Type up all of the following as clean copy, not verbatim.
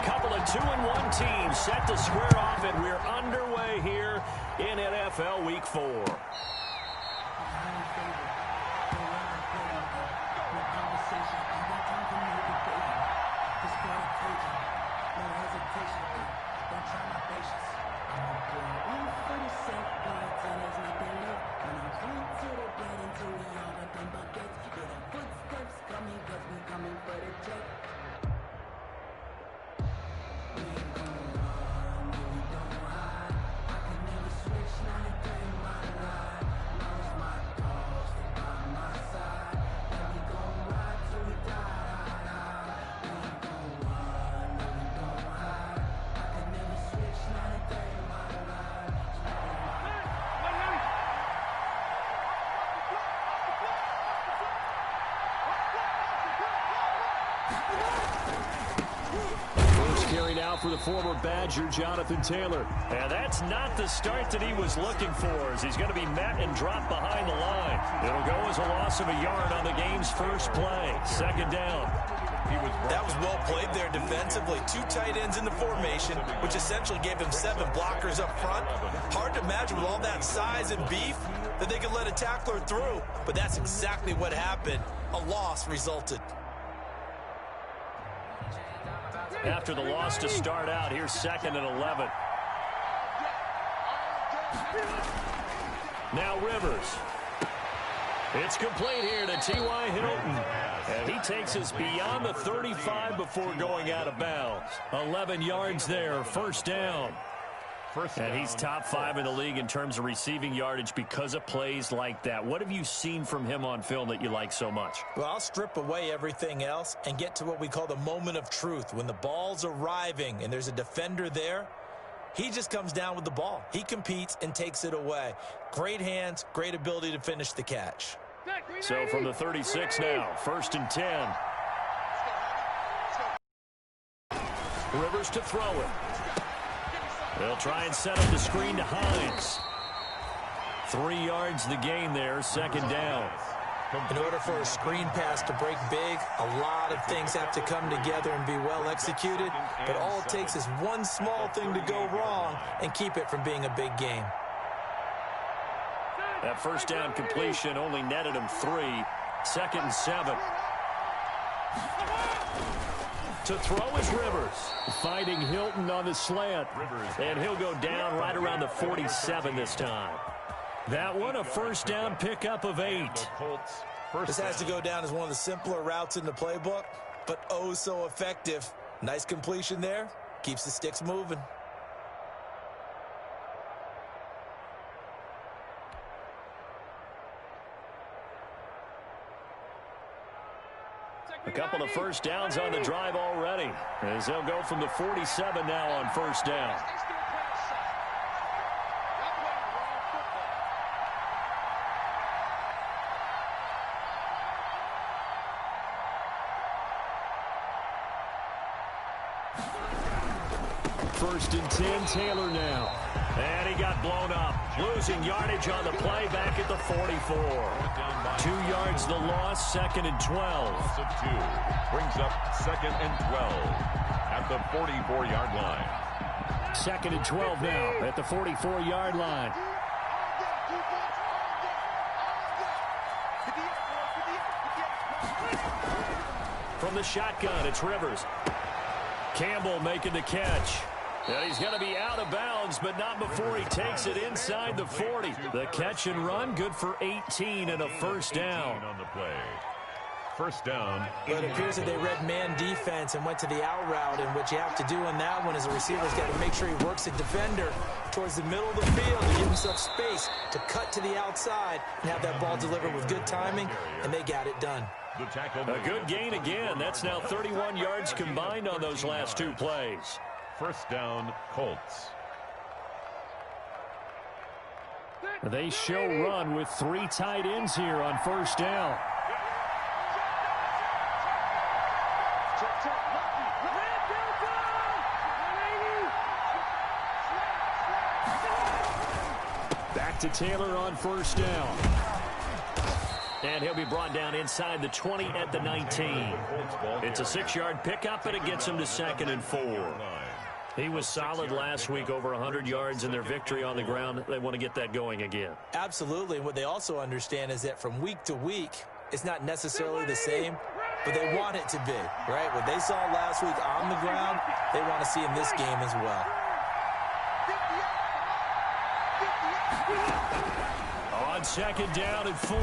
couple of 2-1 teams set to square off, and we're underway here in NFL Week 4. For the former Badger, Jonathan Taylor. And that's not the start that he was looking for, as he's going to be met and dropped behind the line. It'll go as a loss of a yard on the game's first play. Second down. That was well played there defensively. 2 tight ends in the formation, which essentially gave him 7 blockers up front. Hard to imagine with all that size and beef that they could let a tackler through, but that's exactly what happened. A loss resulted. After the loss to start out, here's 2nd and 11. Now Rivers. It's complete here to T.Y. Hilton. And he takes us beyond the 35 before going out of bounds. 11 yards there, first down. And he's top 5 in the league in terms of receiving yardage because of plays like that. What have you seen from him on film that you like so much? Well, I'll strip away everything else and get to what we call the moment of truth. When the ball's arriving and there's a defender there, he just comes down with the ball. He competes and takes it away. Great hands, great ability to finish the catch. So from the 36 now, 1st and 10. Rivers to throw it. They'll try and set up the screen to Hines. 3 yards the gain there, 2nd down. In order for a screen pass to break big, a lot of things have to come together and be well executed. But all it takes is one small thing to go wrong and keep it from being a big game. That first down completion only netted him 3. 2nd and 7. To throw is Rivers, finding Hilton on the slant, and he'll go down right around the 47 this time. That one a first down pickup of 8. This has to go down as one of the simpler routes in the playbook, but oh so effective. Nice completion there, keeps the sticks moving. A couple of first downs on the drive already, as they'll go from the 47 now on first down. First and 10, Taylor now. And he got blown up, losing yardage on the play back at the 44. 2 yards the loss, 2nd and 12. Brings up 2nd and 12 at the 44-yard line. 2nd and 12 now at the 44-yard line. From the shotgun, it's Rivers. Campbell making the catch. And he's going to be out of bounds, but not before he takes it inside the 40. The catch and run, good for 18 and a first down. On the play. First down. But it appears that they read man defense and went to the out route, and what you have to do in that one is a receiver's got to make sure he works a defender towards the middle of the field to give himself space to cut to the outside and have that ball delivered with good timing, and they got it done. A good gain again. That's now 31 yards combined on those last 2 plays. First down, Colts. They show run with 3 tight ends here on first down. Back to Taylor on first down. And And he'll be brought down inside the 20 at the 19. It's a 6-yard pickup, and it gets him to 2nd and 4. He was solid last week, over 100 yards in their victory on the ground. They want to get that going again. Absolutely. And what they also understand is that from week to week, it's not necessarily the same, but they want it to be, right? What they saw last week on the ground, they want to see in this game as well. On 2nd down and 4,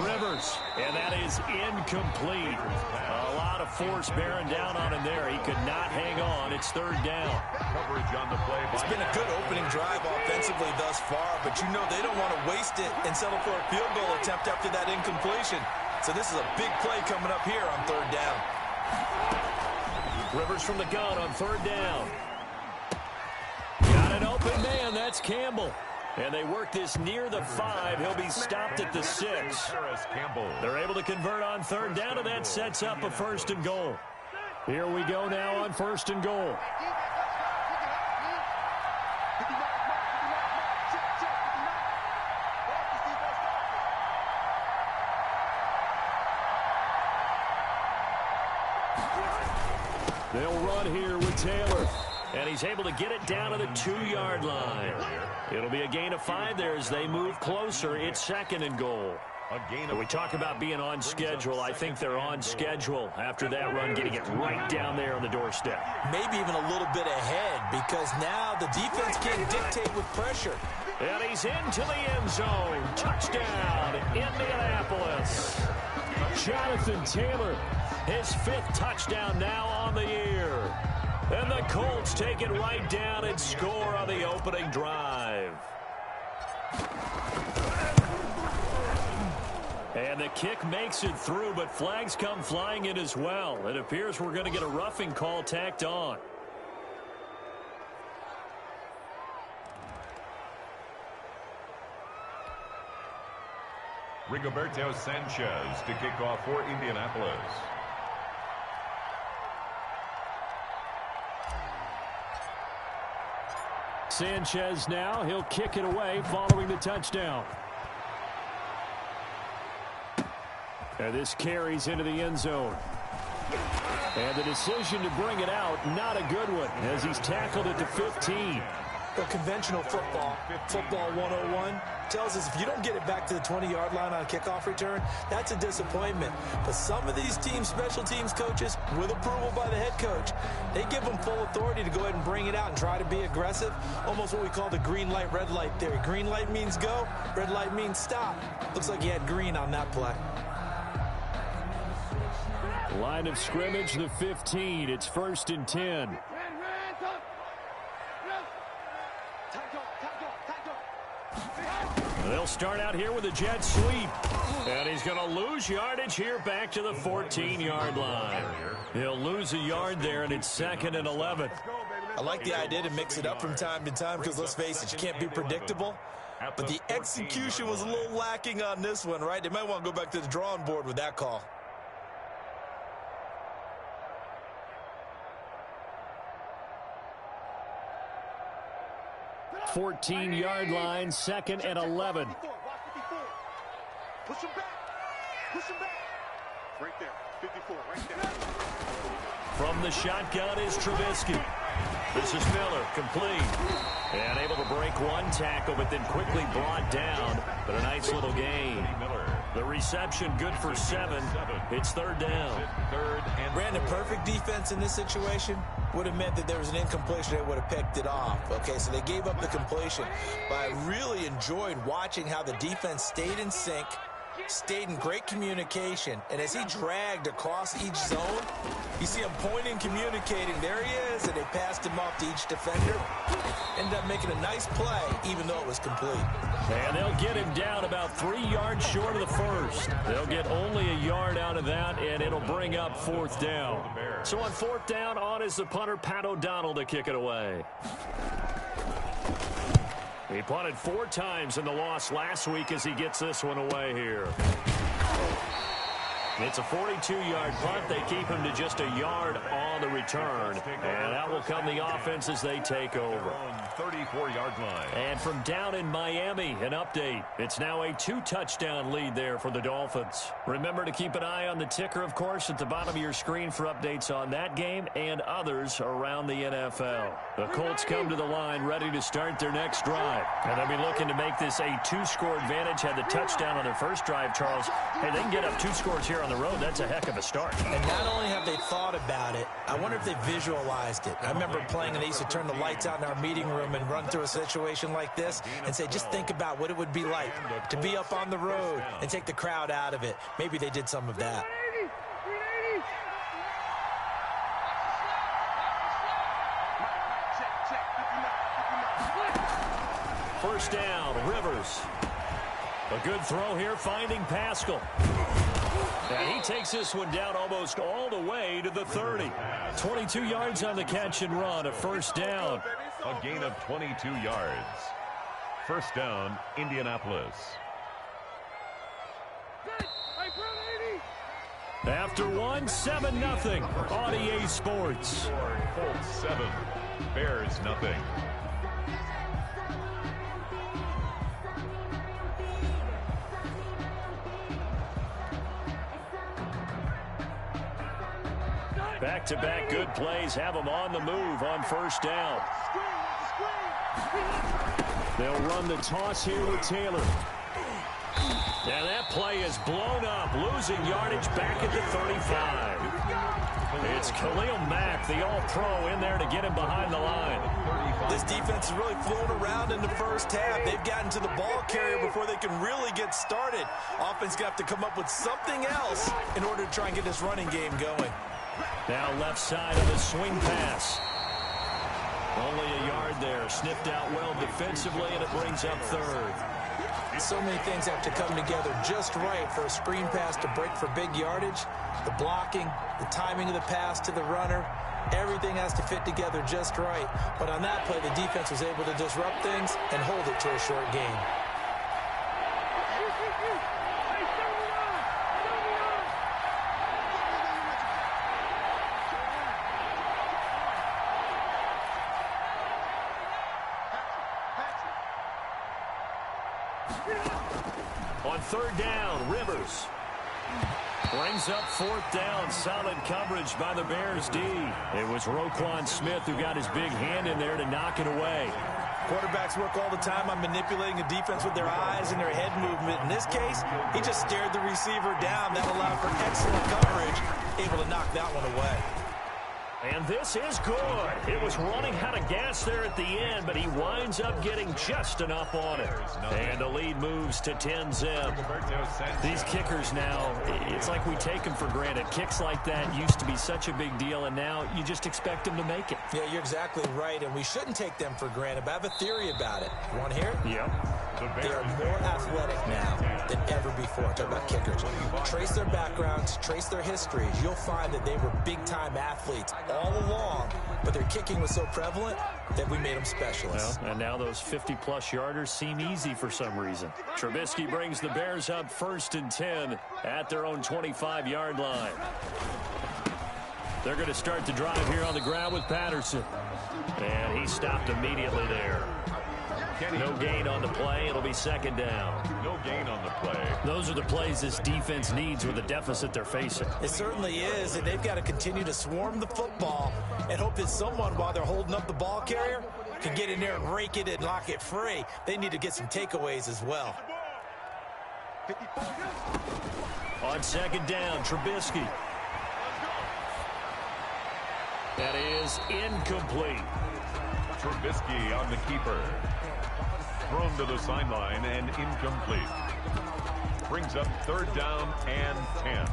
Rivers, and that is incomplete. A lot of force bearing down on him there. He could not hang on. It's 3rd down. Coverage on the play. It's been a good opening drive offensively thus far, but you know they don't want to waste it and settle for a field goal attempt after that incompletion. So this is a big play coming up here on 3rd down. Rivers from the gun on 3rd down. Got an open man. That's Campbell. And they work this near the 5. He'll be stopped at the 6. They're able to convert on 3rd down, and that sets up a 1st and goal. Here we go now on 1st and goal. They'll run here with Taylor. And he's able to get it down to the 2-yard line. It'll be a gain of 5 there as they move closer. It's 2nd and goal. We talk about being on schedule. I think they're on schedule after that run, getting it right down there on the doorstep. Maybe even a little bit ahead, because now the defense can't dictate with pressure. And he's into the end zone. Touchdown, Indianapolis. Jonathan Taylor, his 5th touchdown now on the year. And the Colts take it right down and score on the opening drive. And the kick makes it through, but flags come flying in as well. It appears we're going to get a roughing call tacked on. Rigoberto Sanchez to kick off for Indianapolis. Sanchez now, he'll kick it away following the touchdown. And this carries into the end zone. And the decision to bring it out, not a good one, as he's tackled at the 15. Well, conventional football 101, tells us if you don't get it back to the 20-yard line on a kickoff return, that's a disappointment. But some of these teams, special teams coaches, with approval by the head coach, they give them full authority to go ahead and bring it out and try to be aggressive, almost what we call the green light, red light theory. Green light means go, red light means stop. Looks like he had green on that play. Line of scrimmage, the 15. It's 1st and 10. They'll start out here with a jet sweep. And he's going to lose yardage here back to the 14-yard line. He'll lose a yard there, and it's 2nd and 11. I like the idea to mix it up from time to time because, let's face it, you can't be predictable. But the execution was a little lacking on this one, right? They might want to go back to the drawing board with that call. 14-yard line, 2nd and 11. Push him back. Push him back. Right there. 54, right there. From the shotgun is Trubisky. This is Miller, complete. And able to break one tackle, but then quickly brought down. But a nice little gain. The reception good for 7. It's 3rd down. Brandon, perfect defense in this situation would have meant that there was an incompletion. They would have picked it off. Okay, so they gave up the completion. But I really enjoyed watching how the defense stayed in sync, stayed in great communication, and as he dragged across each zone, you see him pointing, communicating. There he is, and they passed him off to each defender. Ended up making a nice play, even though it was complete. And they'll get him down about 3 yards short of the first. They'll get only a yard out of that, and it'll bring up 4th down. So on 4th down, on is the punter, Pat O'Donnell, to kick it away. He punted 4 times in the loss last week as he gets this one away here. It's a 42-yard punt. They keep him to just a yard on the return. And out will come the offense as they take over. 34-yard line. And from down in Miami, an update. It's now a 2-touchdown lead there for the Dolphins. Remember to keep an eye on the ticker, of course, at the bottom of your screen for updates on that game and others around the NFL. The Colts come to the line ready to start their next drive. And they'll be looking to make this a 2-score advantage. Had the touchdown on their first drive, Charles. Hey, they can get up 2 scores here on the road. That's a heck of a start. And not only have they thought about it, I wonder if they visualized it. I remember playing and they used to turn the lights out in our meeting room and run through a situation like this and say, just think about what it would be like to be up on the road and take the crowd out of it. Maybe they did some of that. First down, Rivers. A good throw here, finding Pascal. And he takes this one down almost all the way to the 30. 22 yards on the catch and run, a first down. A gain of 22 yards. First down, Indianapolis. After one, 7-0 on EA Sports. Colts 7, Bears nothing. Back-to-back good plays have them on the move on first down. They'll run the toss here with Taylor. And that play is blown up, losing yardage back at the 35. It's Khalil Mack, the all-pro, in there to get him behind the line. This defense has really flown around in the first half. They've gotten to the ball carrier before they can really get started. Offense got to come up with something else in order to try and get this running game going. Now left side of the swing pass. Only a yard there. Sniffed out well defensively, and it brings up third. So many things have to come together just right for a screen pass to break for big yardage. The blocking, the timing of the pass to the runner, everything has to fit together just right. But on that play, the defense was able to disrupt things and hold it to a short game. On third down, Rivers brings up fourth down. Solid coverage by the Bears D. It was Roquan Smith who got his big hand in there to knock it away. Quarterbacks work all the time on manipulating a defense with their eyes and their head movement. In this case, he just stared the receiver down. That allowed for excellent coverage, able to knock that one away. And this is good. It was running out of gas there at the end, but he winds up getting just enough on it. And the lead moves to 10-zip. These kickers now, it's like we take them for granted. Kicks like that used to be such a big deal, and now you just expect them to make it. Yeah, you're exactly right, and we shouldn't take them for granted, but I have a theory about it. You want to hear it? Yep. They are more athletic now than ever before. Talk about kickers. Trace their backgrounds, trace their histories. You'll find that they were big-time athletes all along, but their kicking was so prevalent that we made them specialists. Well, and now those 50-plus yarders seem easy for some reason. Trubisky brings the Bears up 1st and 10 at their own 25-yard line. They're going to start the drive here on the ground with Patterson. And he stopped immediately there. No gain on the play. It'll be second down. No gain on the play. Those are the plays this defense needs with the deficit they're facing. It certainly is, and they've got to continue to swarm the football and hope that someone, while they're holding up the ball carrier, can get in there and rake it and lock it free. They need to get some takeaways as well. On second down, Trubisky. That is incomplete. Trubisky on the keeper. Thrown to the sideline and incomplete. Brings up third down and 10.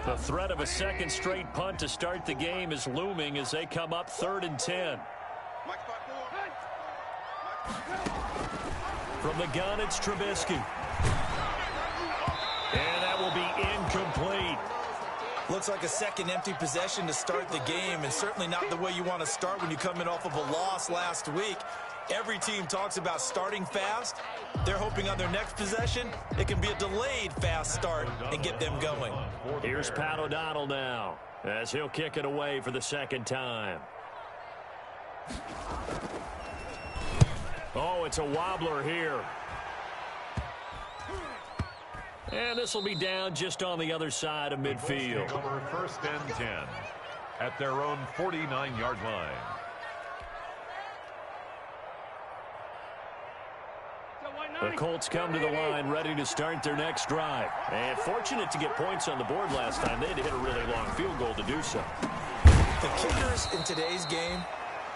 The threat of a second straight punt to start the game is looming as they come up 3rd and 10. From the gun, it's Trubisky. And that will be incomplete. Looks like a second empty possession to start the game, and certainly not the way you want to start when you come in off of a loss last week. Every team talks about starting fast. They're hoping on their next possession, it can be a delayed fast start and get them going. Here's Pat O'Donnell now, as he'll kick it away for the second time. Oh, it's a wobbler here. And this will be down just on the other side of midfield. Over 1st and 10 at their own 49-yard line. The Colts come to the line ready to start their next drive. And fortunate to get points on the board last time. They had to hit a really long field goal to do so. The kickers in today's game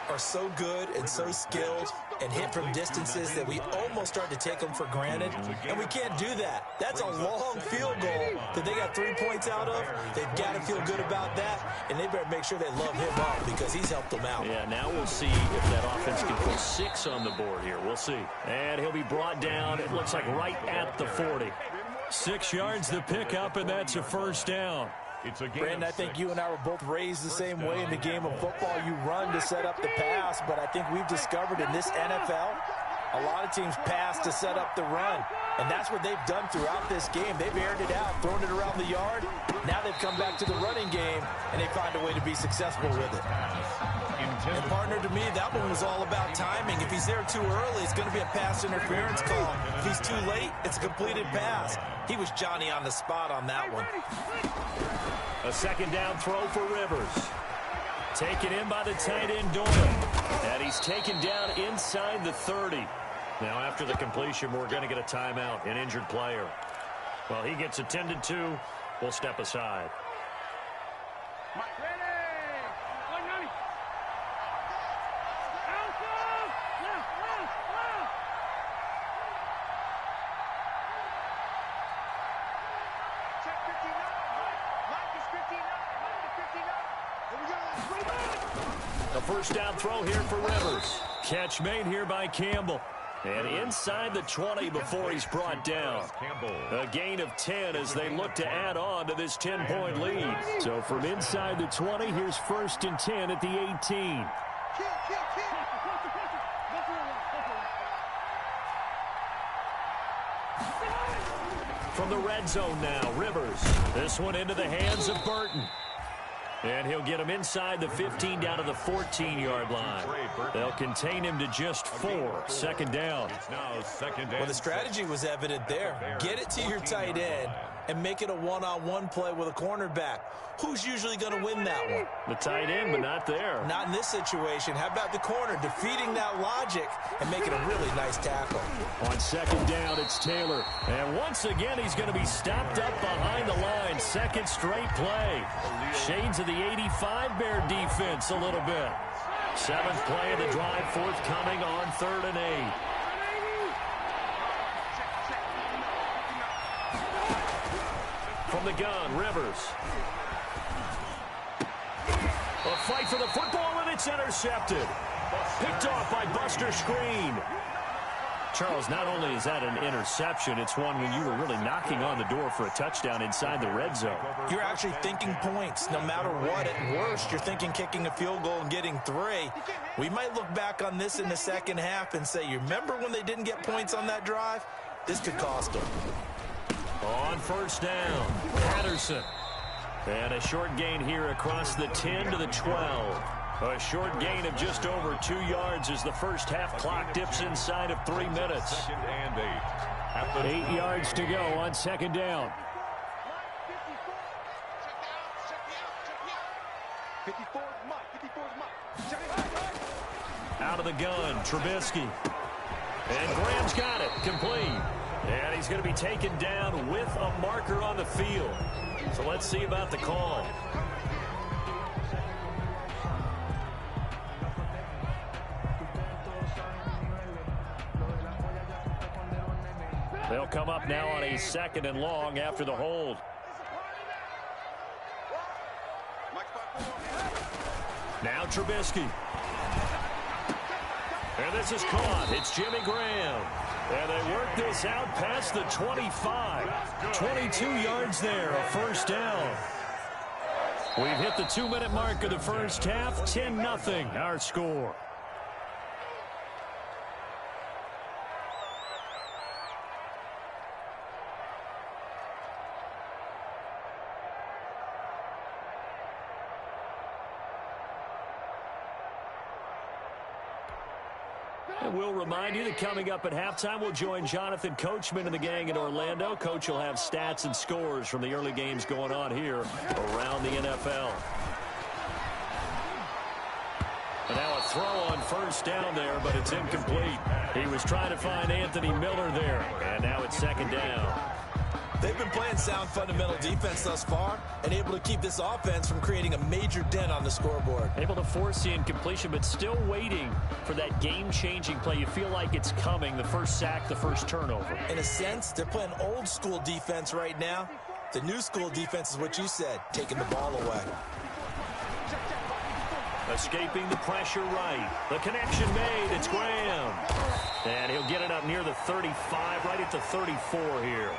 are so good and so skilled and hit from distances that we almost start to take them for granted, and we can't do that. That's a long field goal that they got 3 points out of. They've got to feel good about that, and they better make sure they love him up because he's helped them out. Yeah, now we'll see if that offense can put 6 on the board here. We'll see. And he'll be brought down, it looks like right at the 40. 6 yards the pickup, and that's a first down. Brandon, I think you and I were both raised the same way in the game of football. You run to set up the pass, but I think we've discovered in this NFL, a lot of teams pass to set up the run. And that's what they've done throughout this game. They've aired it out, thrown it around the yard. Now they've come back to the running game, and they find a way to be successful with it. And partner, to me, that one was all about timing. If he's there too early, it's going to be a pass interference call. If he's too late, it's a completed pass. He was Johnny on the spot on that one. A second down throw for Rivers. Taken in by the tight end Doyle. And he's taken down inside the 30. Now after the completion, we're going to get a timeout, an injured player. Well, he gets attended to. We'll step aside. A first down throw here for Rivers. Catch made here by Campbell. And inside the 20 before he's brought down. A gain of 10 as they look to add on to this 10-point lead. So from inside the 20, here's 1st and 10 at the 18. From the red zone now, Rivers. This one into the hands of Burton. And he'll get him inside the 15 down to the 14-yard line. They'll contain him to just 4. Second down. Well, the strategy was evident there. Get it to your tight end and make it a one-on-one play with a cornerback. Who's usually going to win that one? The tight end, but not there. Not in this situation. How about the corner defeating that logic and making a really nice tackle? On second down, it's Taylor. And once again, he's going to be stopped up behind the line. Second straight play. Shades of the 85 Bear defense a little bit. 7th play of the drive forthcoming on 3rd and 8. From the gun, Rivers. A fight for the football, and it's intercepted. Picked off by Buster Screen. Charles, not only is that an interception, it's one when you were really knocking on the door for a touchdown inside the red zone. You're actually thinking points. No matter what, at worst, you're thinking kicking a field goal and getting 3. We might look back on this in the second half and say, you remember when they didn't get points on that drive? This could cost them. On first down, Patterson. And a short gain here across the 10 to the 12. A short gain of just over 2 yards as the first half clock dips inside of 3 minutes. 2nd and 8. 8 yards to go on second down. 54 is mine. Out of the gun, Trubisky. And Graham's got it, complete. And he's going to be taken down with a marker on the field. So let's see about the call. They'll come up now on a 2nd and long after the hold. Now Trubisky. And this is caught. It's Jimmy Graham. And they work this out past the 25. 22 yards there, a first down. We've hit the 2-minute mark of the first half. 10-0 our score. And we'll remind you that coming up at halftime, we'll join Jonathan Coachman and the gang in Orlando. Coach will have stats and scores from the early games going on here around the NFL. And now a throw on first down there, but it's incomplete. He was trying to find Anthony Miller there, and now it's second down. They've been playing sound fundamental defense thus far and able to keep this offense from creating a major dent on the scoreboard. Able to force the incompletion, but still waiting for that game-changing play. You feel like it's coming, the first sack, the first turnover. In a sense, they're playing old-school defense right now. The new-school defense is what you said, taking the ball away. Escaping the pressure right. The connection made. It's Graham. And he'll get it up near the 35, right at the 34 here.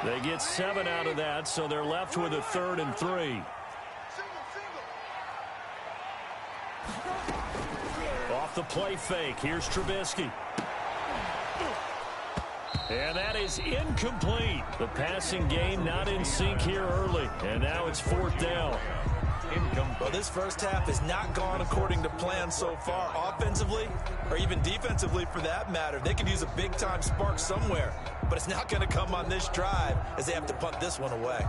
They get 7 out of that, so they're left with a 3rd and 3. Off the play fake. Here's Trubisky. And that is incomplete. The passing game not in sync here early. And now it's 4th down. Well, this first half has not gone according to plan so far offensively or even defensively for that matter. They could use a big-time spark somewhere, but it's not going to come on this drive as they have to punt this one away.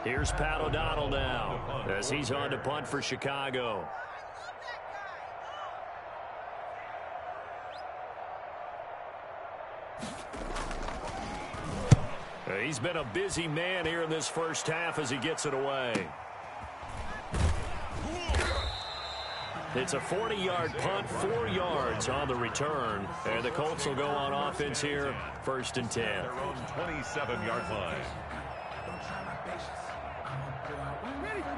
Here's Pat O'Donnell now as he's on to punt for Chicago. He's been a busy man here in this first half as he gets it away. It's a 40-yard punt, 4 yards on the return. And the Colts will go on offense here, 1st and 10. Their own 27-yard line.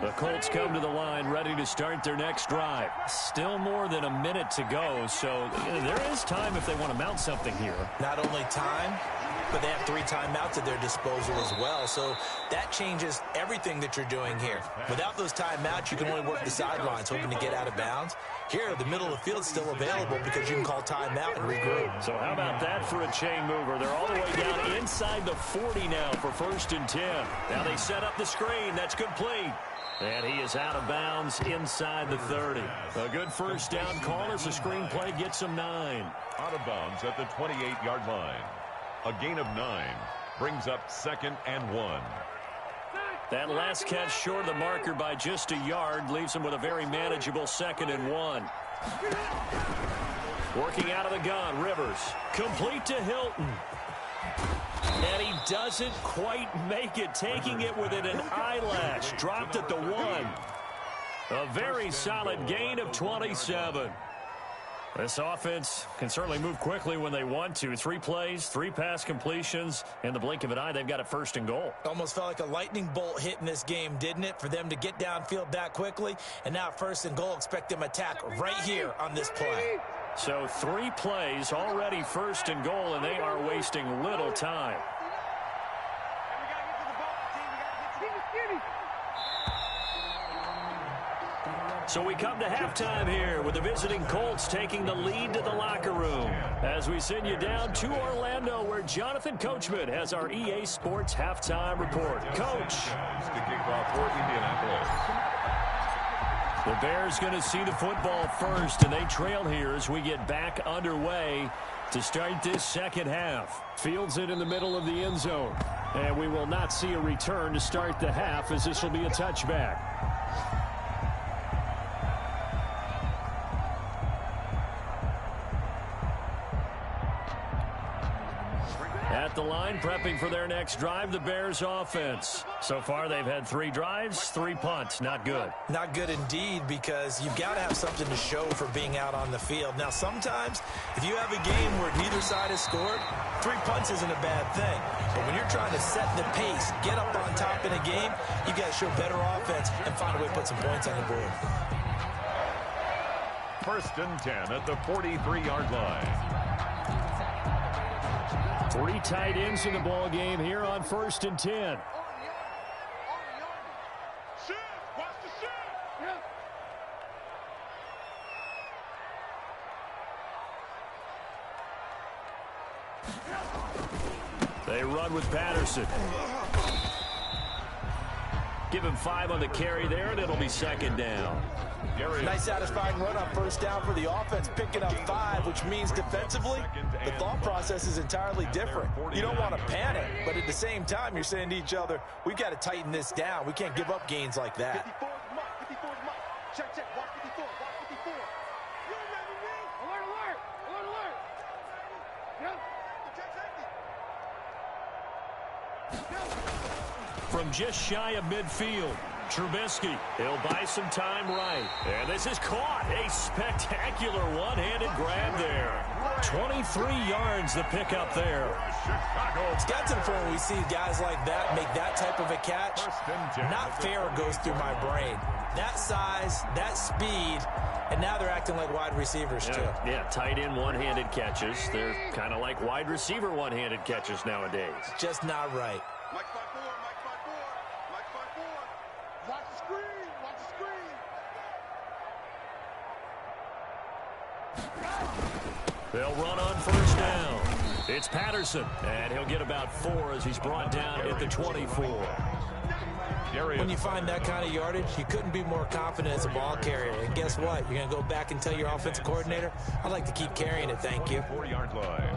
The Colts come to the line ready to start their next drive. Still more than a minute to go, so there is time if they want to mount something here. Not only time, but they have 3 timeouts at their disposal as well. So that changes everything that you're doing here. Without those timeouts, you can only work the sidelines, hoping to get out of bounds. Here, the middle of the field is still available because you can call timeout and regroup. So how about that for a chain mover? They're all the way down inside the 40 now for 1st and 10. Now they set up the screen. That's complete. And he is out of bounds inside the 30. A good first down call as the screenplay gets him 9. Out of bounds at the 28-yard line. A gain of 9 brings up 2nd and 1. That last catch short of the marker by just a yard leaves him with a very manageable 2nd and 1. Working out of the gun, Rivers. Complete to Hilton. And he doesn't quite make it, taking it within an eyelash. Dropped at the 1. A very solid gain of 27. This offense can certainly move quickly when they want to. 3 plays, 3 pass completions. In the blink of an eye, they've got a 1st and goal. Almost felt like a lightning bolt hit in this game, didn't it? For them to get downfield that quickly. And now 1st and goal, expect them to attack right here on this play. So 3 plays, already 1st and goal, and they are wasting little time. So we come to halftime here with the visiting Colts taking the lead to the locker room as we send you down to Orlando where Jonathan Coachman has our EA Sports halftime report. Coach. To kick off for Indianapolis. The Bears going to see the football first, and they trail here as we get back underway to start this second half. Fields it in the middle of the end zone, and we will not see a return to start the half as this will be a touchback. At the line, prepping for their next drive, the Bears offense. So far, they've had 3 drives, 3 punts. Not good. Not good indeed, because you've got to have something to show for being out on the field. Now, sometimes, if you have a game where neither side has scored, 3 punts isn't a bad thing. But when you're trying to set the pace, get up on top in a game, you've got to show better offense and find a way to put some points on the board. 1st and 10 at the 43-yard line. Three tight ends in the ball game here on 1st and 10. They run with Patterson. Give him 5 on the carry there, and it'll be 2nd down. Nice satisfying run on 1st down for the offense, picking up 5, which means defensively, the thought process is entirely different. You don't want to panic, but at the same time, you're saying to each other, we've got to tighten this down. We can't give up gains like that. 54 is Mike. 54 is Mike. Check, check. Watch 54. Watch 54. You ready, Will? Alert, alert. Alert, alert. Yep. From just shy of midfield, Trubisky. He'll buy some time right. And this is caught. A spectacular one-handed grab there. 23 yards the pickup there. It's got to the point where we see guys like that make that type of a catch. Not fair goes through my brain. That size, that speed, and now they're acting like wide receivers too. Yeah, tight end one-handed catches. They're kind of like wide receiver one-handed catches nowadays. Just not right. Mike 5-4. Mike 5-4. Mike 5-4. Watch the screen. Watch the screen. They'll run on 1st down. It's Patterson, and he'll get about 4 as he's brought down at the 24. When you find that kind of yardage, you couldn't be more confident as a ball carrier. And guess what? You're going to go back and tell your offensive coordinator, I'd like to keep carrying it, thank you. 4-yard line.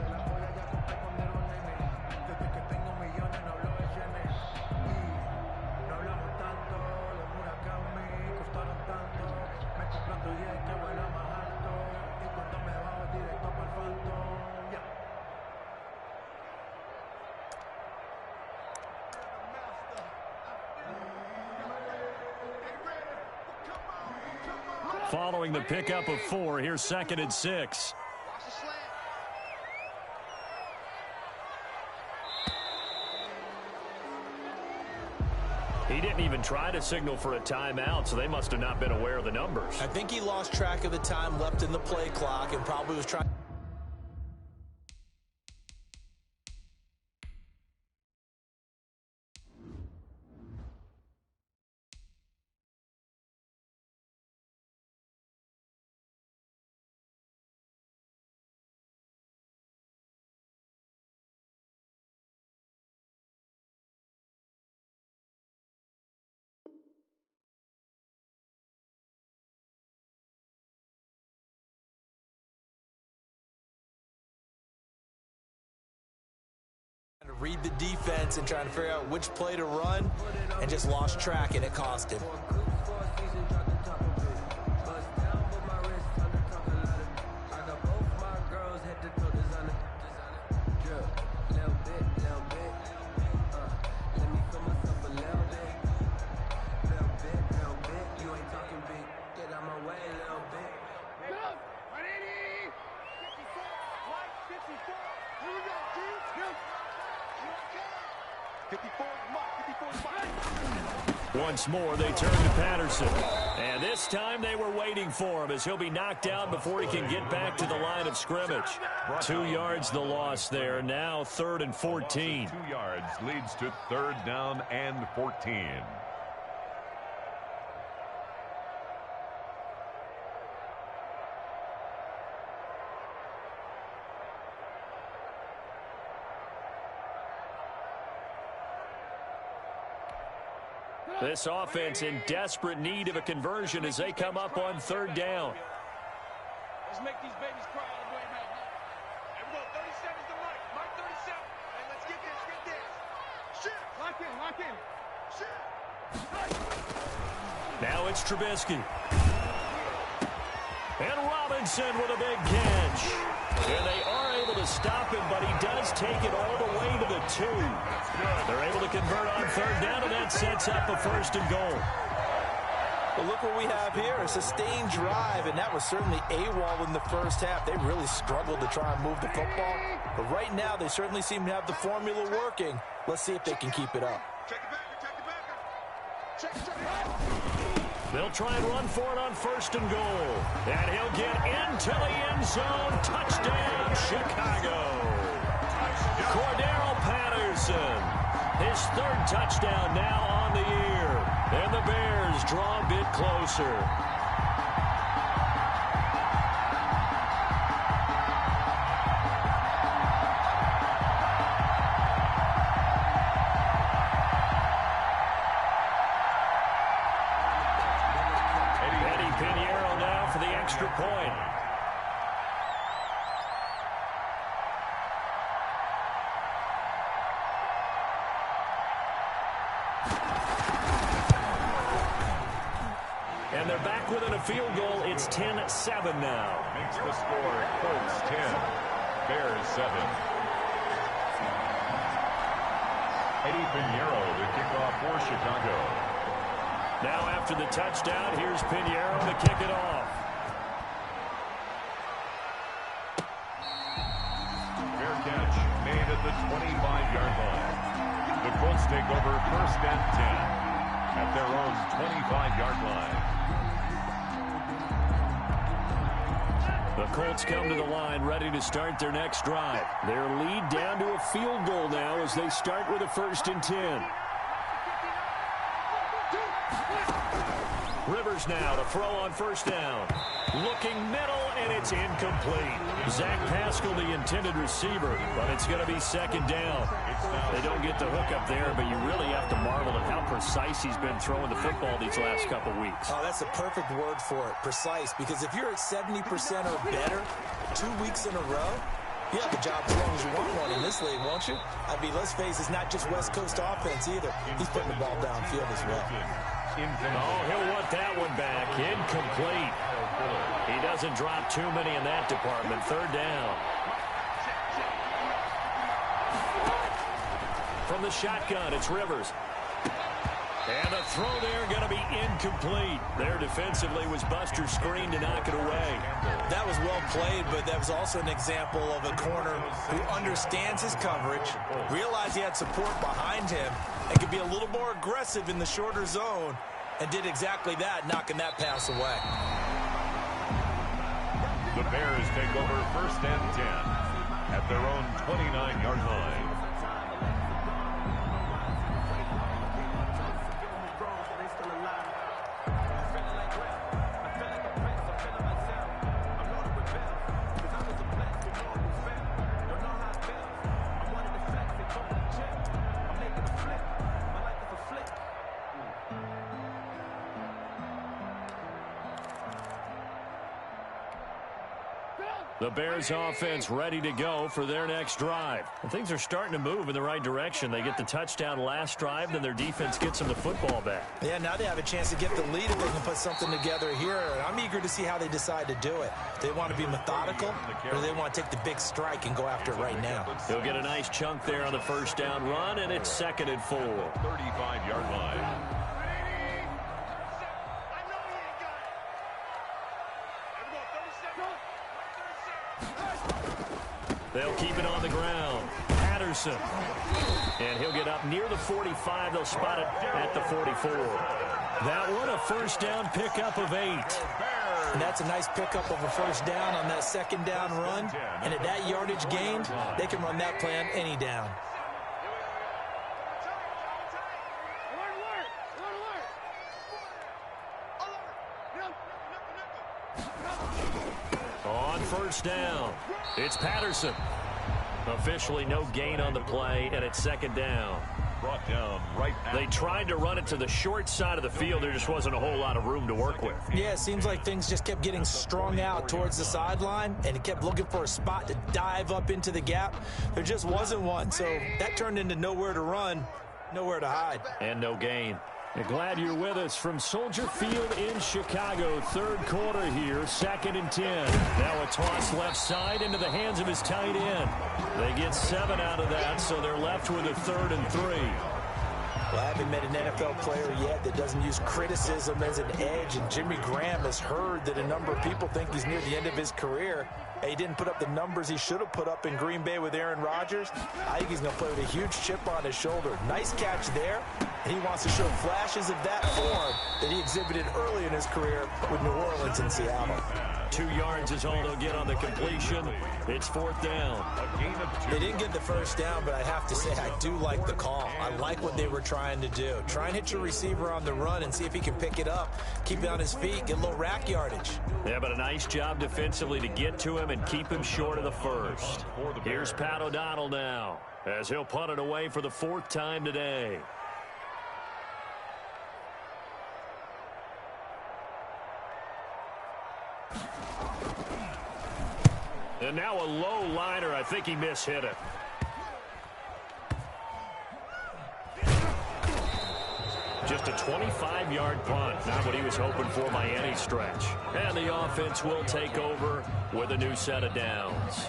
Following the pickup of 4, here's 2nd and 6. Watch the slant. He didn't even try to signal for a timeout, so they must have not been aware of the numbers. I think he lost track of the time left in the play clock and probably was trying. To read the defense and trying to figure out which play to run, and just lost track, and it cost him. Once more, they turn to Patterson. And this time they were waiting for him as he'll be knocked down before he can get back to the line of scrimmage. 2 yards the loss there. Now 3rd and 14. 2 yards leads to 3rd down and 14. This offense in desperate need of a conversion as they come up on 3rd down. Let's make these babies cry all the way back. Here we go. 37's the Mike. Mike 37. Hey, let's get this. Get this. Shit. Lock in. Lock in. Shit. Now it's Trubisky. And Robinson with a big catch. And they are able to stop him, but he does take it all the way to the 2. They're able to convert on 3rd down, and that sets up a 1st and goal. Well, look what we have here, a sustained drive, and that was certainly AWOL in the first half. They really struggled to try and move the football, but right now they certainly seem to have the formula working. Let's see if they can keep it up. Check the backer. Check the backer. Check, check. They'll try and run for it on 1st and goal. And he'll get into the end zone. Touchdown, Chicago. Cordarrelle Patterson. His third touchdown now on the year. And the Bears draw a bit closer. Eddie Pinheiro now for the extra point. And they're back within a field goal. It's 10-7 now. Makes the score Colts 10, Bears 7. Eddie Pinheiro, the kickoff for Chicago. Now after the touchdown, here's Pinheiro to kick it off. Fair catch made at the 25-yard line. The Colts take over 1st and 10 at their own 25-yard line. The Colts come to the line ready to start their next drive. Their lead down to a field goal now as they start with a 1st and 10. Rivers now to throw on 1st down. Looking middle, and it's incomplete. Zach Pascal, the intended receiver, but it's going to be 2nd down. They don't get the hook up there, but you really have to marvel at how precise he's been throwing the football these last couple weeks. Oh, that's a perfect word for it, precise, because if you're at 70% or better 2 weeks in a row, you have a job as long as you want one in this league, won't you? I mean, let's face it, it's not just West Coast offense either. He's putting the ball downfield as well. Oh, he'll want that one back. Incomplete. He doesn't drop too many in that department. 3rd down. From the shotgun, it's Rivers. And the throw there going to be incomplete. There defensively was Buster's screen to knock it away. That was well played, but that was also an example of a corner who understands his coverage, realized he had support behind him, and could be a little more aggressive in the shorter zone, and did exactly that, knocking that pass away. The Bears take over 1st and 10 at their own 29-yard line. The Bears offense ready to go for their next drive. And things are starting to move in the right direction. They get the touchdown last drive, then their defense gets them the football back. Yeah, now they have a chance to get the lead if they can put something together here. I'm eager to see how they decide to do it. They want to be methodical, or they want to take the big strike and go after it right now. He'll get a nice chunk there on the 1st down run, and it's 2nd and 4. 35-yard line. They'll keep it on the ground. Patterson. And he'll get up near the 45. They'll spot it at the 44. That one, a 1st down pickup of 8. And that's a nice pickup of a 1st down on that 2nd down run. And at that yardage gained, they can run that play on any down. On 1st down, it's Patterson. Officially no gain on the play, and it's 2nd down. Brought down right now. They tried to run it to the short side of the field. There just wasn't a whole lot of room to work with. Yeah, it seems like things just kept getting strung out towards the sideline, and it kept looking for a spot to dive up into the gap. There just wasn't one, so that turned into nowhere to run, nowhere to hide. And no gain. Glad you're with us from Soldier Field in Chicago. 3rd quarter here, 2nd and 10. Now a toss left side into the hands of his tight end. They get 7 out of that, so they're left with a 3rd and 3. Well, I haven't met an NFL player yet that doesn't use criticism as an edge, and Jimmy Graham has heard that a number of people think he's near the end of his career. He didn't put up the numbers he should have put up in Green Bay with Aaron Rodgers. I think he's going to play with a huge chip on his shoulder. Nice catch there, and he wants to show flashes of that form that he exhibited early in his career with New Orleans and Seattle. 2 yards is all they'll get on the completion. It's 4th down. They didn't get the first down, but I have to say I do like the call. I like what they were trying to do. Try and hit your receiver on the run and see if he can pick it up, keep it on his feet, get a little rack yardage. Yeah, but a nice job defensively to get to him and keep him short of the first. Here's Pat O'Donnell now, as he'll punt it away for the 4th time today. And now a low liner. I think he mishit it. Just a 25-yard punt. Not what he was hoping for by any stretch. And the offense will take over with a new set of downs.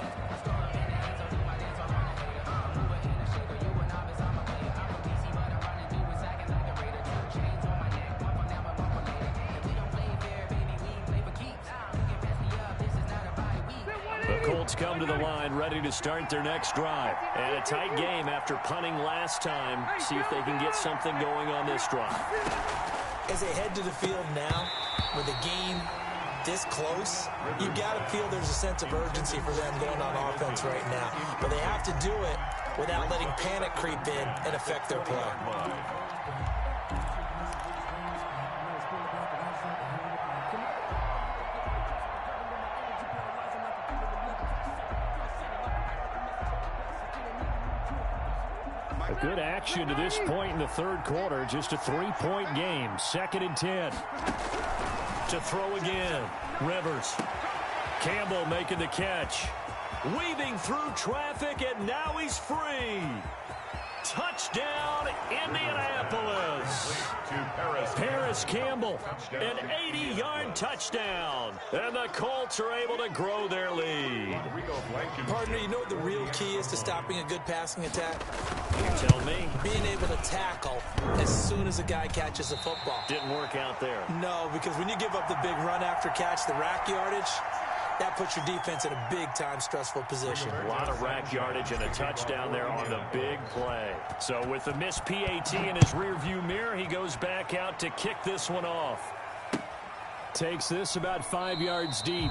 Colts come to the line, ready to start their next drive. And a tight game after punting last time. See if they can get something going on this drive. As they head to the field now, with the game this close, you've got to feel there's a sense of urgency for them going on offense right now. But they have to do it without letting panic creep in and affect their play. Good action to this point in the 3rd quarter. Just a 3-point game. 2nd and 10. To throw again. Rivers. Campbell making the catch. Weaving through traffic, and now he's free. Touchdown, Indianapolis. Paris Campbell, an 80-yard touchdown. And the Colts are able to grow their lead. Partner, you know what the real key is to stopping a good passing attack? You tell me. Being able to tackle as soon as a guy catches a football. Didn't work out there. No, because when you give up the big run after catch, the rack yardage, that puts your defense in a big-time stressful position. A lot of rack yardage and a touchdown there on the big play. So with the missed PAT in his rearview mirror, he goes back out to kick this one off. Takes this about 5 yards deep.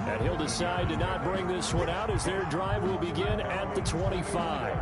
And he'll decide to not bring this one out as their drive will begin at the 25.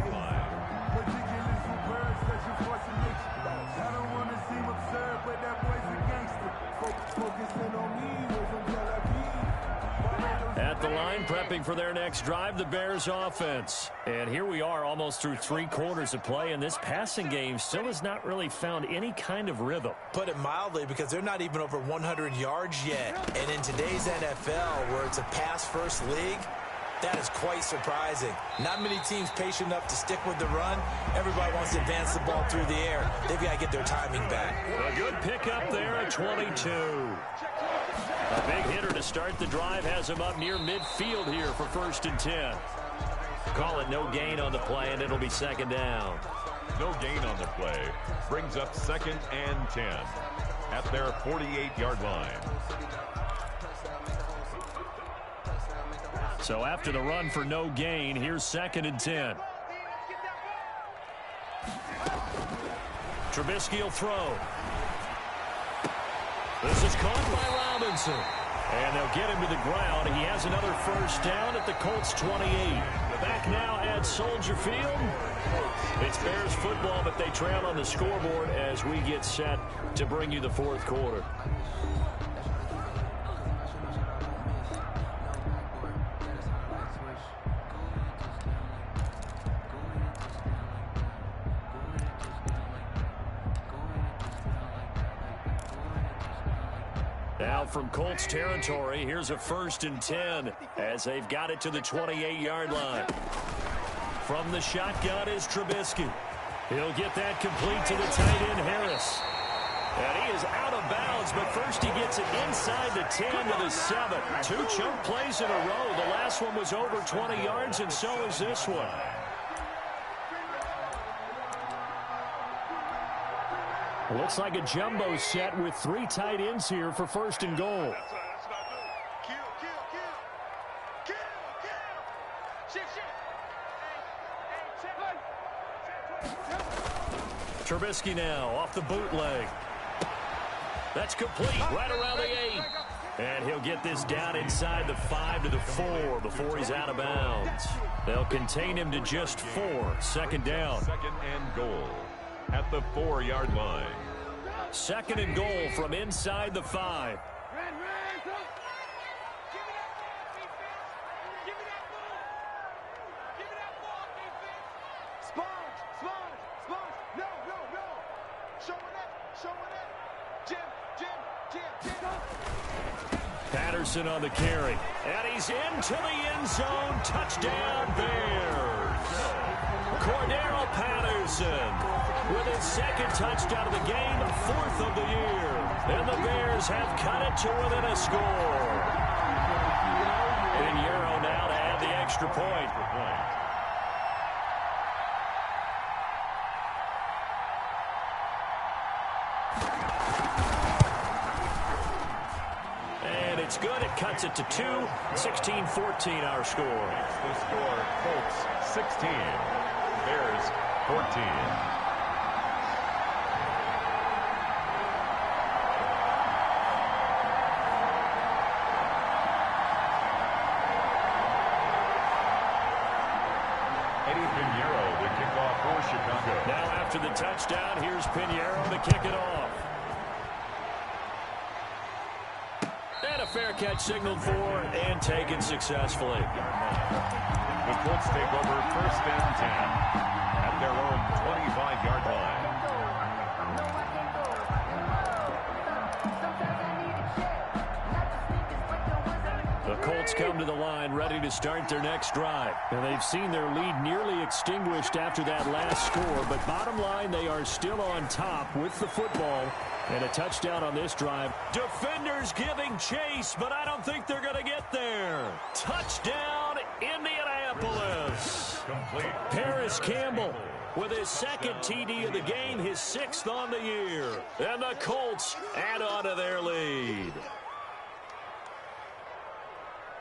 At the line, prepping for their next drive, the Bears offense. And here we are almost through 3 quarters of play, and this passing game still has not really found any kind of rhythm. Put it mildly, because they're not even over 100 yards yet. And in today's NFL, where it's a pass-first league, that is quite surprising. Not many teams patient enough to stick with the run. Everybody wants to advance the ball through the air. They've got to get their timing back. A good pickup there at 22. A big hitter to start the drive has him up near midfield here for 1st and 10. Call it no gain on the play, and it'll be 2nd down. No gain on the play. Brings up 2nd and 10 at their 48-yard line. So after the run for no gain, here's 2nd and 10. Trubisky will throw. This is caught by Robinson. And they'll get him to the ground. He has another 1st down at the Colts 28. Back now at Soldier Field. It's Bears football, but they trail on the scoreboard as we get set to bring you the 4th quarter. Now from Colts territory, here's a 1st and 10 as they've got it to the 28-yard line. From the shotgun is Trubisky. He'll get that complete to the tight end, Harris. And he is out of bounds, but first he gets it inside the 10 to the 7. 2 chunk plays in a row. The last one was over 20 yards, and so is this one. Looks like a jumbo set with 3 tight ends here for 1st and goal. Trubisky now off the bootleg. That's complete right around the 8. And he'll get this down inside the 5 to the 4 before he's out of bounds. They'll contain him to just 4. Second down. Second and goal at the 4-yard line. Second and goal from inside the 5. Patterson on the carry. And he's into the end zone. Touchdown, Bears. Cordero Patterson with his second touchdown of the game, 4th of the year. And the Bears have cut it to within a score. Pinheiro now to add the extra point. It's good. It cuts it to 2. 16-14 our score. The score, Colts 16, Bears 14. Eddie Pinheiro, the kickoff for Chicago. Now after the touchdown, here's Pinheiro to kick it off. A fair catch signaled for and taken successfully. The Colts take over 1st and 10 at their own 25-yard line. The Colts come to the line ready to start their next drive. And they've seen their lead nearly extinguished after that last score, but bottom line, they are still on top with the football. And a touchdown on this drive. Defenders giving chase, but I don't think they're going to get there. Touchdown, Indianapolis. Complete. Paris Campbell with his second TD of the game, his 6th on the year. And the Colts add on to their lead.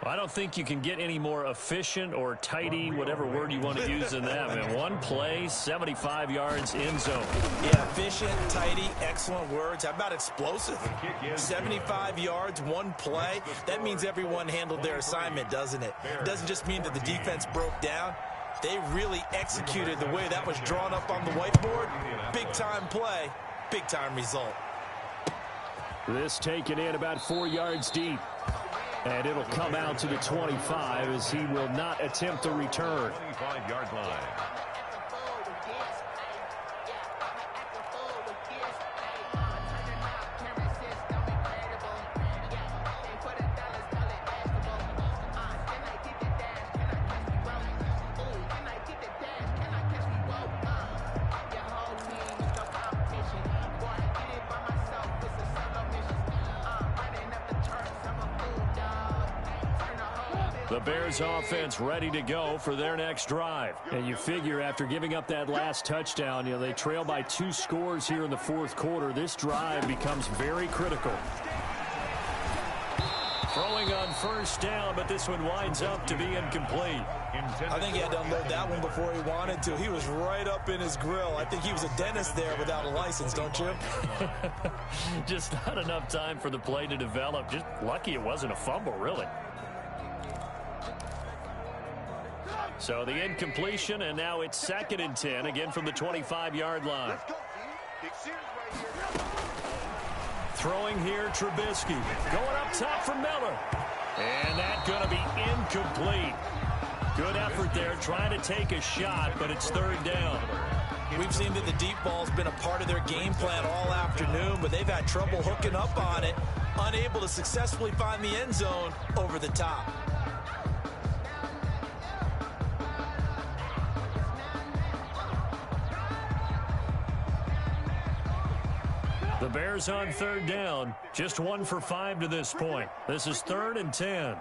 I don't think you can get any more efficient or tidy, whatever word you want to use in that. Man, one play, 75 yards, end zone. Yeah, efficient, tidy, excellent words. How about explosive? 75 yards, one play. That means everyone handled their assignment, doesn't it? It doesn't just mean that the defense broke down. They really executed the way that was drawn up on the whiteboard. Big-time play, big-time result. This taken in about 4 yards deep. And it'll come out to the 25 as he will not attempt a return. 25-yard line. The Bears offense ready to go for their next drive. And you figure after giving up that last touchdown, they trail by 2 scores here in the 4th quarter. This drive becomes very critical. Throwing on 1st down, but this one winds up to be incomplete. I think he had to unload that one before he wanted to. He was right up in his grill. I think he was a dentist there without a license, don't you? Just not enough time for the play to develop. Just lucky it wasn't a fumble, really. So the incompletion, and now it's 2nd and 10, again from the 25-yard line. Throwing here, Trubisky. Going up top for Miller. And that's going to be incomplete. Good effort there, trying to take a shot, but it's 3rd down. We've seen that the deep ball's been a part of their game plan all afternoon, but they've had trouble hooking up on it, unable to successfully find the end zone over the top. The Bears on 3rd down, just 1 for 5 to this point. This is 3rd and 10.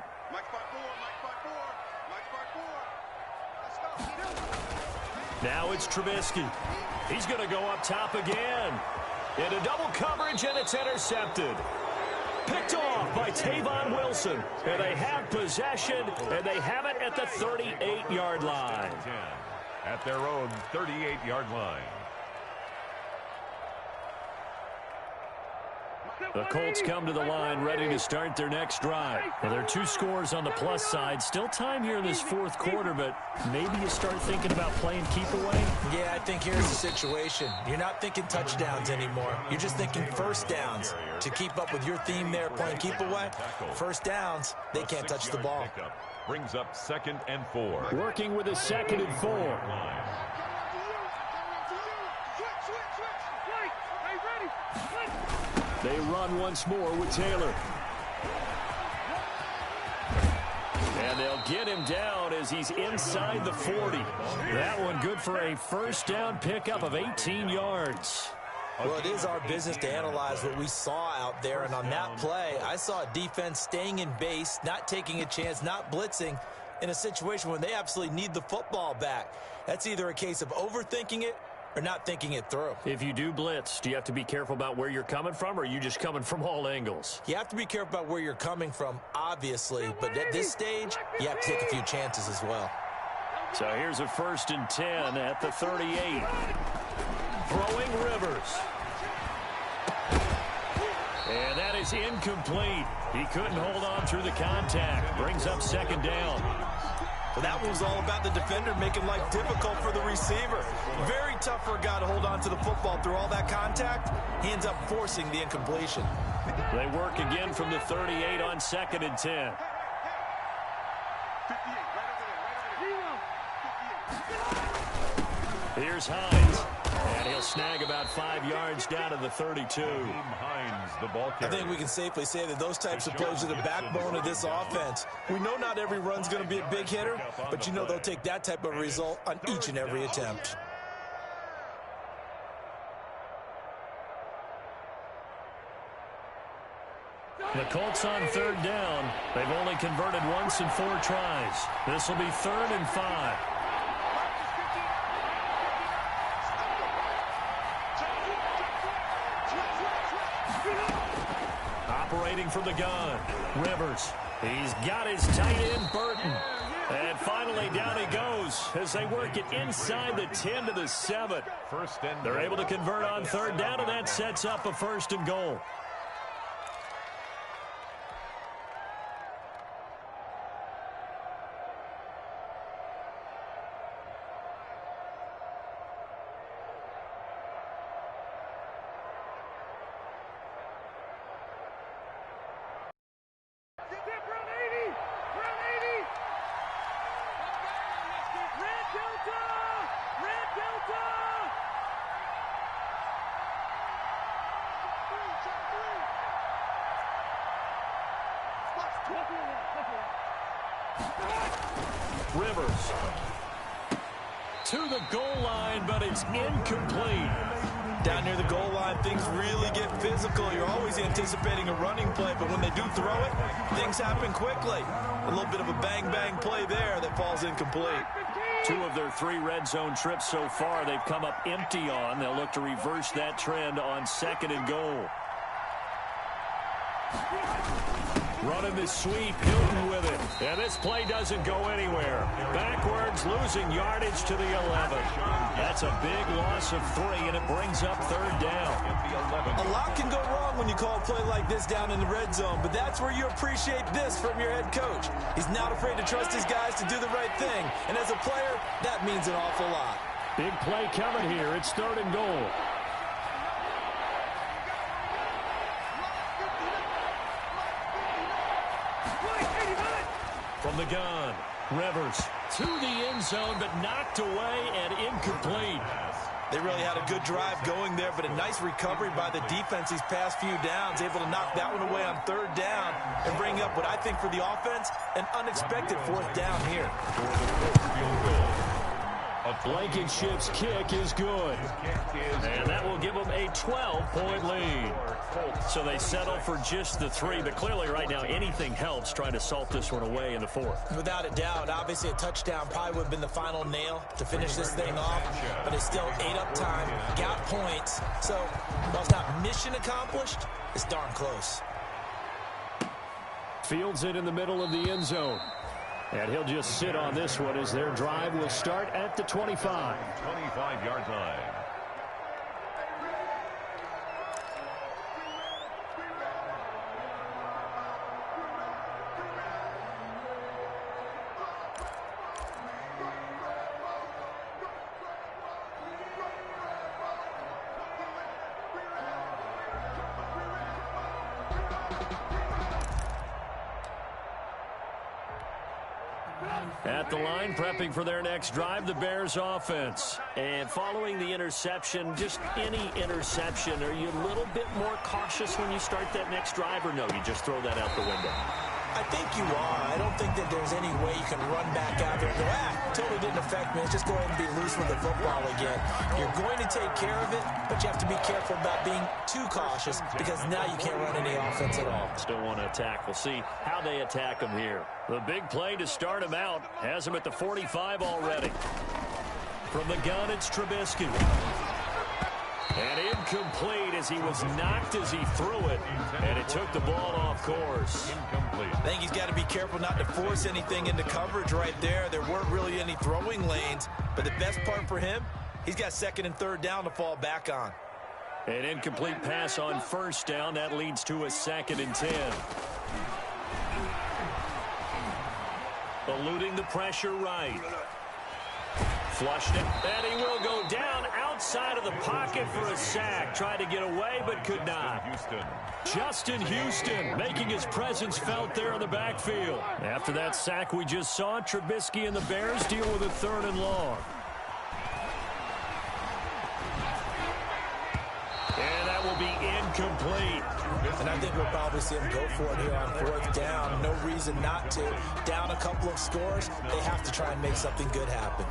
Now it's Trubisky. He's going to go up top again. Into double coverage, and it's intercepted. Picked off by Tavon Wilson. And they have possession, and they have it at the 38-yard line. At their own 38-yard line. The Colts come to the line ready to start their next drive. Well, there are 2 scores on the plus side. Still time here in this 4th quarter, but maybe you start thinking about playing keep away? Yeah, I think here's the situation. You're not thinking touchdowns anymore. You're just thinking first downs. To keep up with your theme there, playing keep away, first downs, they can't touch the ball. Brings up 2nd and 4. Working with a 2nd and 4. They run once more with Taylor. And they'll get him down as he's inside the 40. That one good for a first down pickup of 18 yards. Well, it is our business to analyze what we saw out there, and on that play, I saw a defense staying in base, not taking a chance, not blitzing, in a situation where they absolutely need the football back. That's either a case of overthinking it or not thinking it through. If you do blitz, do you have to be careful about where you're coming from, or are you just coming from all angles? You have to be careful about where you're coming from, obviously, but at this stage, you have to take a few chances as well. So here's a 1st and 10 at the 38. Throwing Rivers. And that is incomplete. He couldn't hold on through the contact. Brings up 2nd down. Well, that was all about the defender making life difficult for the receiver. Very tough for a guy to hold on to the football through all that contact. He ends up forcing the incompletion. They work again from the 38 on 2nd and 10. Here's Hines. And he'll snag about 5 yards down to the 32. Hines, the ball carrier. I think we can safely say that those types of plays are the backbone of this offense. We know not every run's going to be a big hitter, but you know they'll take that type of result on each and every attempt. The Colts on 3rd down. They've only converted once in 4 tries. This will be 3rd and 5. Operating from the gun, Rivers. He's got his tight end, Burton. And finally down he goes as they work it inside the 10 to the 7. They're able to convert on 3rd down, and that sets up a 1st and goal. Rivers to the goal line, but it's incomplete. Down near the goal line, things really get physical. You're always anticipating a running play, but when they do throw it, things happen quickly. A little bit of a bang-bang play there that falls incomplete. 2 of their 3 red zone trips so far they've come up empty on. They'll look to reverse that trend on 2nd and goal. Running this sweep, Hilton with it. And this play doesn't go anywhere. Backwards, losing yardage to the 11. That's a big loss of 3, and it brings up 3rd down. A lot can go wrong when you call a play like this down in the red zone, but that's where you appreciate this from your head coach. He's not afraid to trust his guys to do the right thing, and as a player, that means an awful lot. Big play coming here. It's 3rd and goal. From the gun, Rivers to the end zone, but knocked away and incomplete. They really had a good drive going there, but a nice recovery by the defense these past few downs, able to knock that one away on 3rd down and bring up what I think for the offense, an unexpected 4th down here. Blankenship's kick is good. And that will give them a 12-point lead. So they settle for just the 3, but clearly right now anything helps trying to salt this one away in the 4th. Without a doubt, obviously a touchdown probably would have been the final nail to finish this thing off, but it's still ate up time, got points. So while it's not mission accomplished, it's darn close. Fields it in the middle of the end zone. And he'll just sit on this one as their drive will start at the 25. 25-yard line. At the line, prepping for their next drive, the Bears offense. And following the interception, just any interception, are you a little bit more cautious when you start that next drive, or no, you just throw that out the window? I think you are. I don't think that there's any way you can run back out there and go, totally didn't affect me. Let's just go ahead and be loose with the football again. You're going to take care of it, but you have to be careful about being too cautious because now you can't run any offense at all. Still want to attack. We'll see how they attack them here. The big play to start him out has him at the 45 already. From the gun, it's Trubisky. And incomplete as he was knocked as he threw it, and it took the ball off course. Incomplete. I think he's got to be careful not to force anything into coverage right there. There weren't really any throwing lanes, but the best part for him, he's got second and third down to fall back on. An incomplete pass on first down. That leads to a 2nd and 10. Eluding the pressure right. Flushed it, and he will go down outside of the pocket for a sack. Tried to get away, but could not. Justin Houston making his presence felt there in the backfield. After that sack we just saw, Trubisky and the Bears deal with a 3rd and long. And that will be incomplete. And I think we'll probably see him go for it here on 4th down. No reason not to. Down a couple of scores, they have to try and make something good happen.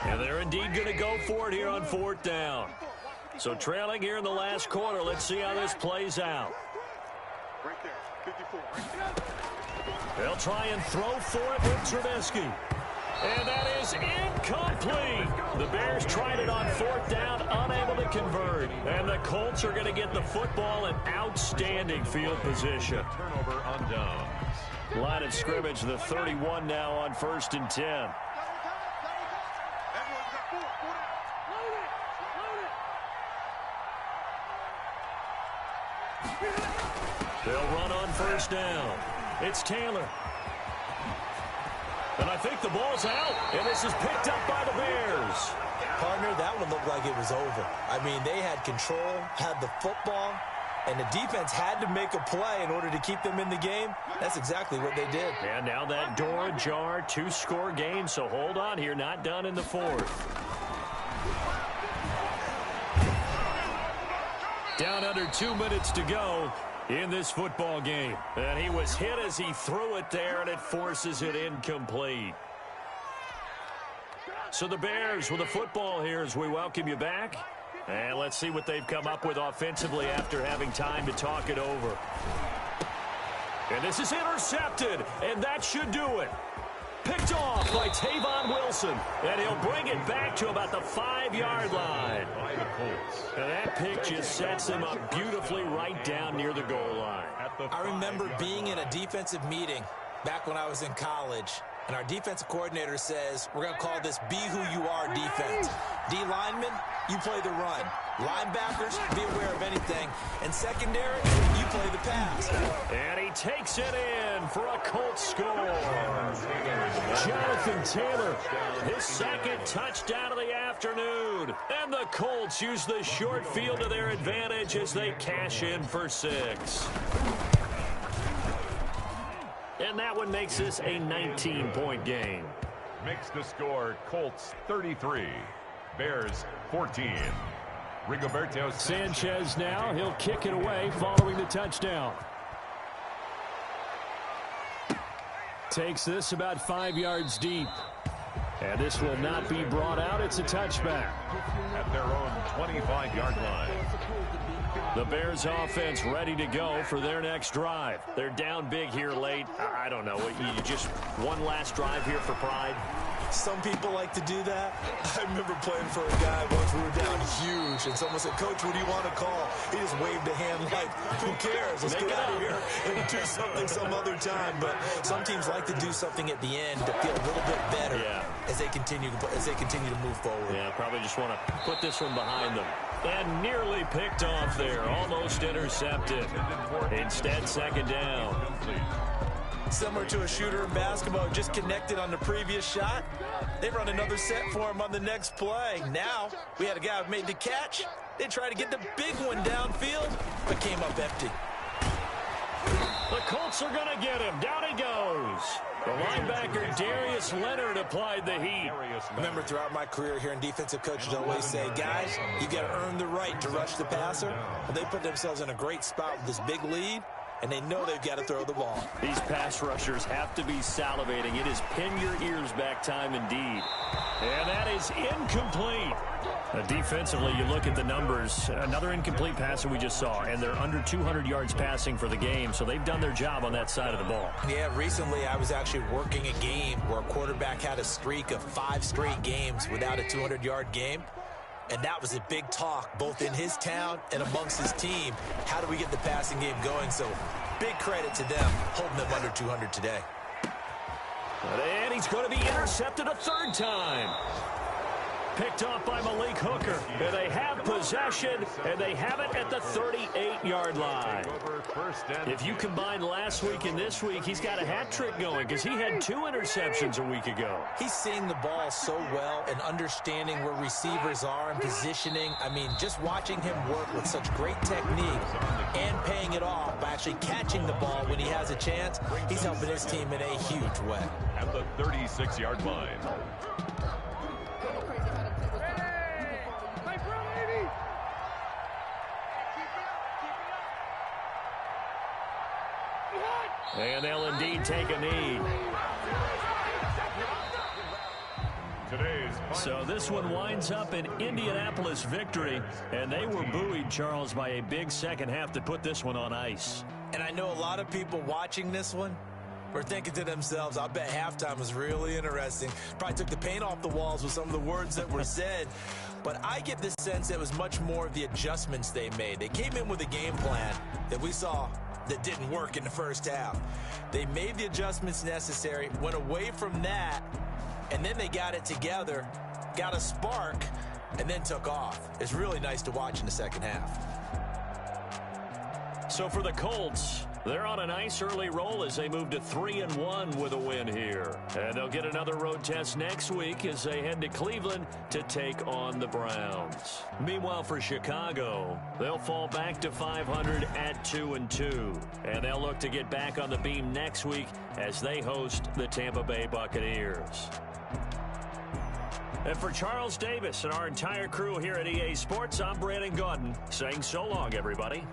And they're indeed going to go for it here on 4th down. So trailing here in the last quarter. Let's see how this plays out. Right there, 54. They'll try and throw for it with Trubisky. And that is incomplete. The Bears tried it on 4th down, unable to convert. And the Colts are going to get the football in outstanding field position. Turnover on downs. Line of scrimmage, the 31 now on 1st and 10. They'll run on 1st down. It's Taylor. And I think the ball's out, and this is picked up by the Bears. Partner, that one looked like it was over. I mean, they had control, had the football, and the defense had to make a play in order to keep them in the game. That's exactly what they did. And now that door ajar, 2-score game, so hold on here, not done in the 4th. Down under 2 minutes to go in this football game. And he was hit as he threw it there, and it forces it incomplete. So the Bears with the football here as we welcome you back. And let's see what they've come up with offensively after having time to talk it over. And this is intercepted, and that should do it. Picked off by Tavon Wilson, and he'll bring it back to about the 5-yard line. By the Colts. And that pick just sets him up beautifully right down near the goal line. I remember being in a defensive meeting back when I was in college, and our defensive coordinator says, we're going to call this Be Who You Are defense. D linemen, you play the run. Linebackers, be aware of anything. And secondary, you play the pass. And he takes it in for a Colts score. Jonathan Taylor, his 2nd touchdown of the afternoon. And the Colts use the short field to their advantage as they cash in for 6. And that one makes this a 19-point game. Makes the score Colts 33, Bears 14. Rigoberto Sanchez now, he'll kick it away following the touchdown. Takes this about 5 yards deep. And this will not be brought out. It's a touchback. At their own 25-yard line. The Bears offense ready to go for their next drive. They're down big here late. I don't know. You just one last drive here for pride? Some people like to do that. I remember playing for a guy once. We were down huge, and someone said, Coach, what do you want to call? He just waved a hand like, who cares? Let's get out of here and do something some other time. But some teams like to do something at the end to feel a little bit better as they continue to move forward. Yeah, probably just want to put this one behind them. And nearly picked off there. Almost intercepted. Instead, 2nd down. Similar to a shooter in basketball, just connected on the previous shot. They run another set for him on the next play. Now, we had a guy who made the catch. They tried to get the big one downfield, but came up empty. The Colts are going to get him. Down he goes. The linebacker, Darius Leonard, applied the heat. Remember, throughout my career here in defensive coaches always say, guys, you got to earn the right to rush the passer. Well, they put themselves in a great spot with this big lead, and they know they've got to throw the ball. These pass rushers have to be salivating. It is pin your ears back time indeed. And that is incomplete. Defensively, you look at the numbers. Another incomplete passer we just saw, and they're under 200 yards passing for the game, so they've done their job on that side of the ball. Yeah, recently I was actually working a game where a quarterback had a streak of 5 straight games without a 200-yard game. And that was a big talk, both in his town and amongst his team. How do we get the passing game going? So big credit to them, holding them under 200 today. And he's going to be intercepted a third time. Picked off by Malik Hooker. And they have possession, and they have it at the 38-yard line. If you combine last week and this week, he's got a hat trick going because he had 2 interceptions a week ago. He's seeing the ball so well and understanding where receivers are and positioning. I mean, just watching him work with such great technique and paying it off by actually catching the ball when he has a chance, he's helping his team in a huge way. At the 36-yard line. And they'll indeed take a knee. So this one winds up an Indianapolis victory, and they were buoyed, Charles, by a big second half to put this one on ice. And I know a lot of people watching this one were thinking to themselves, I bet halftime was really interesting. Probably took the paint off the walls with some of the words that were said. But I get this sense it was much more of the adjustments they made. They came in with a game plan that we saw that didn't work in the first half. They made the adjustments necessary, went away from that, and then they got it together, got a spark, and then took off. It's really nice to watch in the second half. So for the Colts, they're on a nice early roll as they move to 3-1 with a win here. And they'll get another road test next week as they head to Cleveland to take on the Browns. Meanwhile, for Chicago, they'll fall back to 500 at 2-2. And they'll look to get back on the beam next week as they host the Tampa Bay Buccaneers. And for Charles Davis and our entire crew here at EA Sports, I'm Brandon Gaudin saying so long, everybody.